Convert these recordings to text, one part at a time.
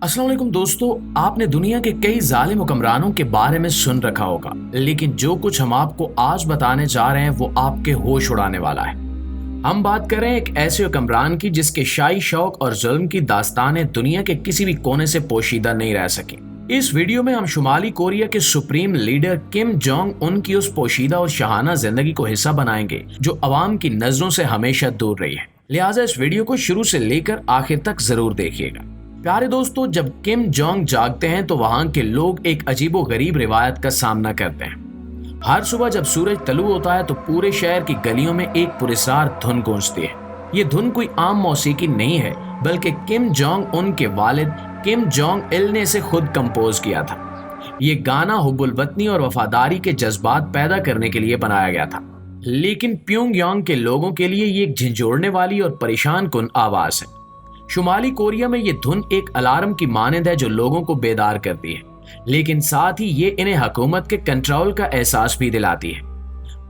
अस्सलाम वालेकुम दोस्तों, आपने दुनिया के कई जालिम हुक्मरानों के बारे में सुन रखा होगा, लेकिन जो कुछ हम आपको आज बताने जा रहे हैं वो आपके होश उड़ाने वाला है। हम बात कर रहे हैं एक ऐसे हुक्मरान की जिसके शाही शौक और जुल्म की दास्तानें दुनिया के किसी भी कोने से पोशीदा नहीं रह सकी। इस वीडियो में हम शुमाली कोरिया के supreme leader Kim Jong Un की उस पोशीदा और शाहाना जिंदगी को हिस्सा बनाएंगे जो अवाम की नजरों से हमेशा दूर रही है। लिहाजा इस वीडियो को शुरू से लेकर आखिर तक जरूर देखिएगा। प्यारे दोस्तों, जब किम जोंग जागते हैं तो वहां के लोग एक अजीबो गरीब रिवायत का सामना करते हैं। हर सुबह जब सूरज तलू होता है तो पूरे शहर की गलियों में एक पुरस्कार धुन गूंजती है। ये धुन कोई आम मौसीकी नहीं है, बल्कि किम जोंग उन के वालिद किम जोंग इल ने इसे खुद कंपोज किया था। ये गाना हुब्बुल वतनी और वफादारी के जज्बात पैदा करने के लिए बनाया गया था, लेकिन प्योंगयांग के लोगों के लिए ये एक झंझोड़ने वाली और परेशान कुन आवाज है। शुमाली कोरिया में ये धुन एक अलार्म की मानंद है जो लोगों को बेदार करती है, लेकिन साथ ही ये इन्हें हुकूमत के कंट्रोल का एहसास भी दिलाती है।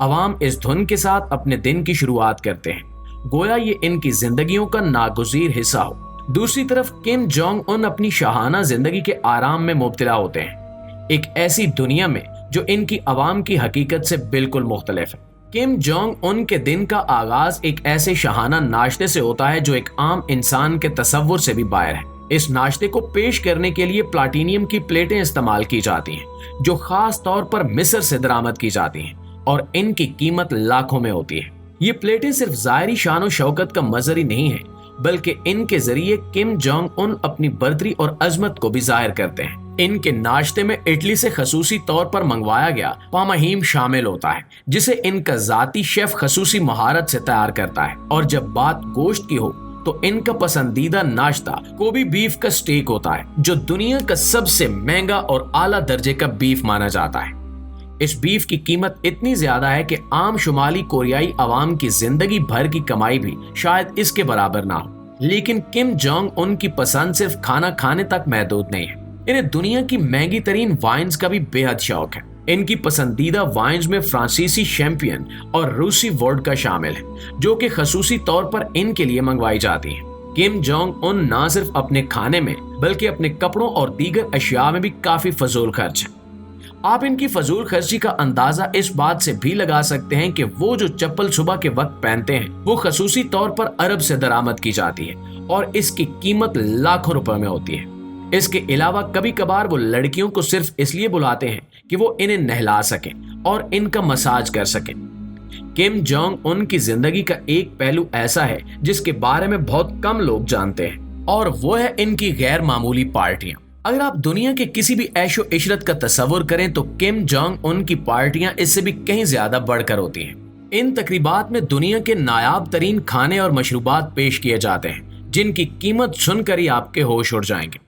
अवाम इस धुन के साथ अपने दिन की शुरुआत करते हैं, गोया ये इनकी जिंदगियों का नागुज़ीर हिस्सा हो। दूसरी तरफ किम जोंग उन अपनी शाहाना जिंदगी के आराम में मुब्तला होते हैं, एक ऐसी दुनिया में जो इनकी अवाम की हकीकत से बिल्कुल मुख्तलिफ है। किम जोंग उन के दिन का आगाज एक ऐसे शाहाना नाश्ते से होता है जो एक आम इंसान के तसव्वुर से भी बाहर है। इस नाश्ते को पेश करने के लिए प्लाटीनियम की प्लेटें इस्तेमाल की जाती हैं, जो खास तौर पर मिस्र से दरामद की जाती हैं और इनकी कीमत लाखों में होती है। ये प्लेटें सिर्फ ज़ाहिरी शान और शौकत का मज़हर ही नहीं है, बल्कि इनके जरिए किम जोंग उन अपनी बर्दरी और अजमत को भी जाहिर करते हैं। इनके नाश्ते में इटली से खसूसी तौर पर मंगवाया गया पामाहीम शामिल होता है, जिसे इनका जाती शेफ खसूसी महारत से तैयार करता है। और जब बात गोश्त की हो तो इनका पसंदीदा नाश्ता कोबी बीफ का स्टेक होता है, जो दुनिया का सबसे महंगा और आला दर्जे का बीफ माना जाता है। इस बीफ की कीमत इतनी ज्यादा है कि आम शुमाली कोरियाई अवाम की जिंदगी भर की कमाई भी शायद इसके बराबर ना हो। लेकिन किम जोंग उनकी पसंद सिर्फ खाना खाने तक महदूद नहीं है, इन्हें दुनिया की महंगी तरीन वाइन्स का भी बेहद शौक है। इनकी पसंदीदा वाइन्स में फ्रांसीसी शैंपियन और रूसी वोडका शामिल है, जो कि खसूसी तौर पर इनके लिए मंगवाई जाती है। किम जोंग उन न सिर्फ अपने खाने में बल्कि अपने कपड़ों और दीगर अशिया में भी काफी फजूल खर्च है। आप इनकी फजूल खर्ची का अंदाजा इस बात से भी लगा सकते हैं कि वो जो चप्पल सुबह के वक्त पहनते हैं वो खसूसी तौर पर अरब से दरामद की जाती है और इसकी कीमत लाखों रुपए में होती है। इसके अलावा कभी कभार वो लड़कियों को सिर्फ इसलिए बुलाते हैं कि वो इन्हें नहला सकें और इनका मसाज कर सकें। किम जोंग उन की जिंदगी का एक पहलू ऐसा है जिसके बारे में बहुत कम लोग जानते हैं, और वो है इनकी गैर मामूली पार्टियां। अगर आप दुनिया के किसी भी ऐशो इशरत का तस्वुर करें तो किम जोंग उन की पार्टियां इससे भी कहीं ज्यादा बढ़कर होती हैं। इन तकरीबात में दुनिया के नायाब तरीन खाने और मशरूबात पेश किए जाते हैं, जिनकी कीमत सुनकर ही आपके होश उड़ जाएंगे।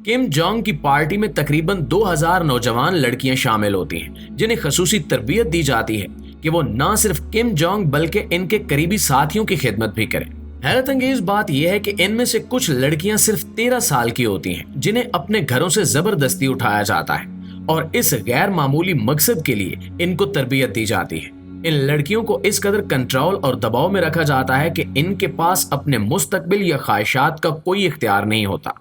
किम जोंग की पार्टी में तकरीबन 2000 नौजवान लड़कियां शामिल होती हैं, जिन्हें खसूसी तरबियत दी जाती है कि वो न सिर्फ किम जोंग बल्कि इनके करीबी साथियों की खिदमत भी करें। हैरत अंगेज बात यह है कि इनमें से कुछ लड़कियां सिर्फ 13 साल की होती हैं, जिन्हें अपने घरों से जबरदस्ती उठाया जाता है और इस गैर मामूली मकसद के लिए इनको तरबियत दी जाती है। इन लड़कियों को इस कदर कंट्रोल और दबाव में रखा जाता है कि इनके पास अपने मुस्तकबिल या ख्वाहिशात का कोई इख्तियार नहीं होता।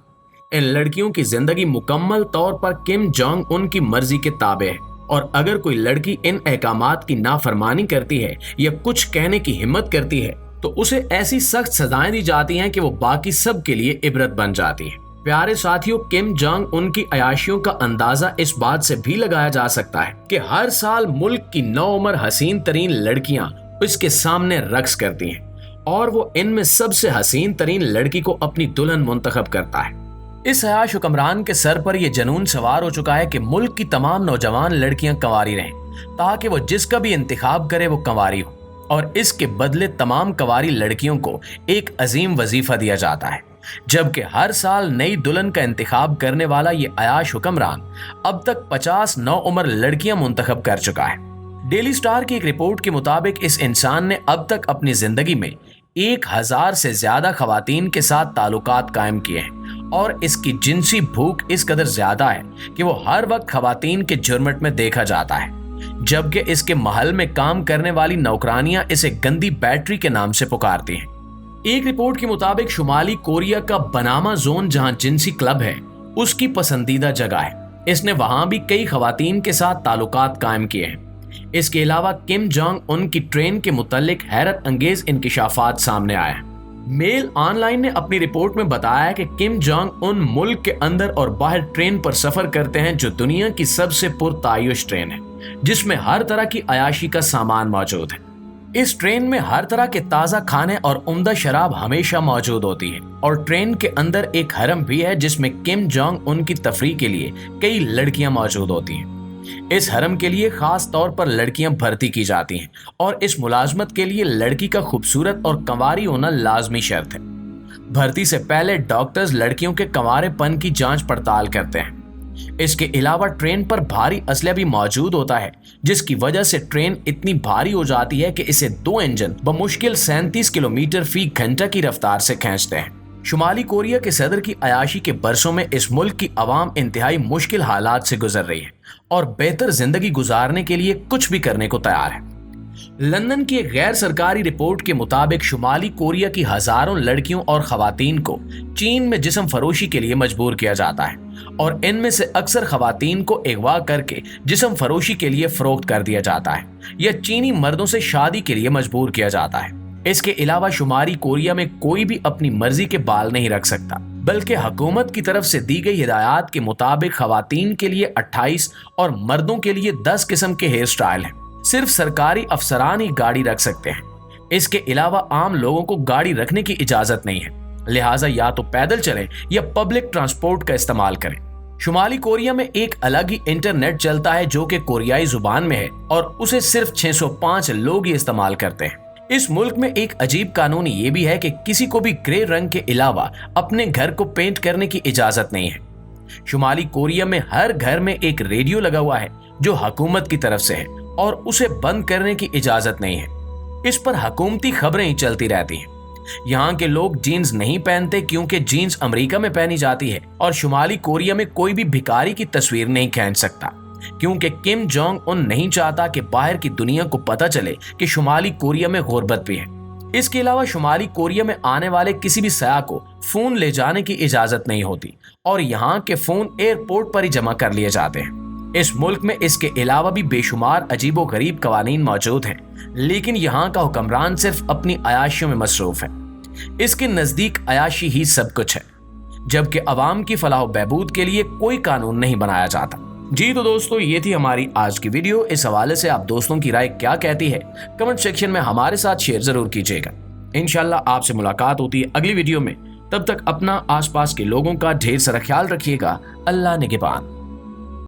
इन लड़कियों की जिंदगी मुकम्मल तौर पर किम जोंग उनकी मर्जी के ताबे है, और अगर कोई लड़की इन अहकामात की नाफरमानी करती है या कुछ कहने की हिम्मत करती है तो उसे ऐसी सख्त सजाएं दी जाती हैं कि वो बाकी सब के लिए इबरत बन जाती है। प्यारे साथियों, किम जोंग उनकी अयाशियों का अंदाजा इस बात से भी लगाया जा सकता है कि हर साल मुल्क की नौउम्र हसीन तरीन लड़कियां उसके सामने रक्स करती हैं और वो इनमें सबसे हसीन तरीन लड़की को अपनी दुल्हन मुंतखब करता है। इस अयाश हुक्मरान के सर पर यह जनून सवार हो चुका है कि मुल्क की तमाम नौजवान लड़कियां कंवारी रहें, ताकि वो जिसका भी इंतखाब करे वो कंवारी हो, और इसके बदले तमाम कंवारी लड़कियों को एक अजीम वजीफा दिया जाता है। जबकि हर साल नई दुल्हन का इंतखाब करने वाला ये अयाश हुक्मरान अब तक 50 नौउम्र लड़कियां मुंतखब कर चुका है। डेली स्टार की एक रिपोर्ट के मुताबिक इस इंसान ने अब तक अपनी जिंदगी में 1000 से ज्यादा खवातीन के साथ ताल्लुकात कायम किए हैं, और इसकी जिनसी भूख इस कदर ज्यादा है कि वो हर वक्त खवातीन के जुर्मट में देखा जाता है, जबकि इसके महल में काम करने वाली नौकरानियां इसे गंदी बैटरी के नाम से पुकारती हैं। एक रिपोर्ट के मुताबिक शुमाली कोरिया का बनामा जोन, जहां जिनसी क्लब है, उसकी पसंदीदा जगह है। इसने वहां भी कई खवातीन के साथ ताल्लुकात कायम किए हैं। इसके अलावा किम जोंग उन की ट्रेन के मुतालिक हैरत अंगेज इंकिशाफात सामने आए हैं। मेल ऑनलाइन ने अपनी रिपोर्ट में बताया कि किम जोंग उन मुल्क के अंदर और बाहर ट्रेन पर सफर करते हैं जो दुनिया की सबसे पुरतायुश ट्रेन है, जिसमें हर तरह की अयाशी का सामान मौजूद है। इस ट्रेन में हर तरह के ताज़ा खाने और उम्दा शराब हमेशा मौजूद होती है और ट्रेन के अंदर एक हरम भी है जिसमें किम जोंग उन की तफरीह के लिए कई लड़कियां मौजूद होती हैं। इस हरम के लिए खास तौर पर लड़कियां भर्ती की जाती हैं और इस मुलाजमत के लिए लड़की का खूबसूरत और कंवारी होना लाजमी शर्त है। भर्ती से पहले डॉक्टर्स लड़कियों के कंवारेपन की जांच पड़ताल करते हैं। इसके अलावा ट्रेन पर भारी असलहा भी मौजूद होता है, जिसकी वजह से ट्रेन इतनी भारी हो जाती है कि इसे 2 इंजन बमुश्किल 37 किलोमीटर फी घंटा की रफ्तार से खींचते हैं। शुमाली कोरिया के सदर की अयाशी के बरसों में इस मुल्क की आवाम इंतहाई मुश्किल हालात से गुजर रही है और बेहतर जिंदगी गुजारने के लिए कुछ भी करने को तैयार है। लंदन की एक गैर सरकारी रिपोर्ट के मुताबिक शुमाली कोरिया की हजारों लड़कियों और खवातीन को चीन में जिस्म फरोशी के लिए मजबूर किया जाता है और इनमें से अक्सर खवातीन को अगवा करके जिस्म फरोशी के लिए फरोख्त कर दिया जाता है या चीनी मर्दों से शादी के लिए मजबूर किया जाता है। इसके अलावा शुमाली कोरिया में कोई भी अपनी मर्जी के बाल नहीं रख सकता, बल्कि हुकूमत की तरफ से दी गई हिदायत के मुताबिक खवातीन के लिए 28 और मर्दों के लिए 10 किस्म के हेयर स्टाइल हैं। सिर्फ सरकारी अफसरान ही गाड़ी रख सकते हैं। इसके अलावा आम लोगों को गाड़ी रखने की इजाजत नहीं है, लिहाजा या तो पैदल चलें या पब्लिक ट्रांसपोर्ट का इस्तेमाल करें। शुमाली कोरिया में एक अलग ही इंटरनेट चलता है जो कि कोरियाई जुबान में है और उसे सिर्फ 605 लोग ही इस्तेमाल करते हैं। इस मुल्क में एक अजीब कानून ये भी है कि किसी को भी ग्रे रंग के अलावा अपने घर को पेंट करने की इजाजत नहीं है। शुमाली कोरिया में हर घर में एक रेडियो लगा हुआ है जो हुकूमत की तरफ से है और उसे बंद करने की इजाजत नहीं है। इस पर हुकूमती खबरें ही चलती रहती हैं। यहाँ के लोग जीन्स नहीं पहनते क्योंकि जीन्स अमेरिका में पहनी जाती है और शुमाली कोरिया में कोई भी भिखारी की तस्वीर नहीं खींच सकता क्योंकि किम जोंग उन नहीं चाहता कि बाहर की दुनिया को पता चले कि शुमाली कोरिया में गुर्बत भी है। इसके अलावा शुमाली कोरिया में आने वाले किसी भी सयाह को फोन ले जाने की इजाजत नहीं होती और यहाँ के फोन एयरपोर्ट पर ही जमा कर लिए जाते हैं। इस मुल्क में इसके अलावा भी बेशुमार अजीबो गरीब कवानीन मौजूद हैं, लेकिन यहाँ का हुक्मरान सिर्फ अपनी अयाशियों में मसरूफ है। इसके नजदीक अयाशी ही सब कुछ है, जबकि अवाम की फलाह बहबूद के लिए कोई कानून नहीं बनाया जाता। जी तो दोस्तों, ये थी हमारी आज की वीडियो। इस हवाले से आप दोस्तों की राय क्या कहती है कमेंट सेक्शन में हमारे साथ शेयर जरूर कीजिएगा। इंशाल्लाह आपसे मुलाकात होती है अगली वीडियो में। तब तक अपना आसपास के लोगों का ढेर सारा ख्याल रखिएगा। अल्लाह निगहबान।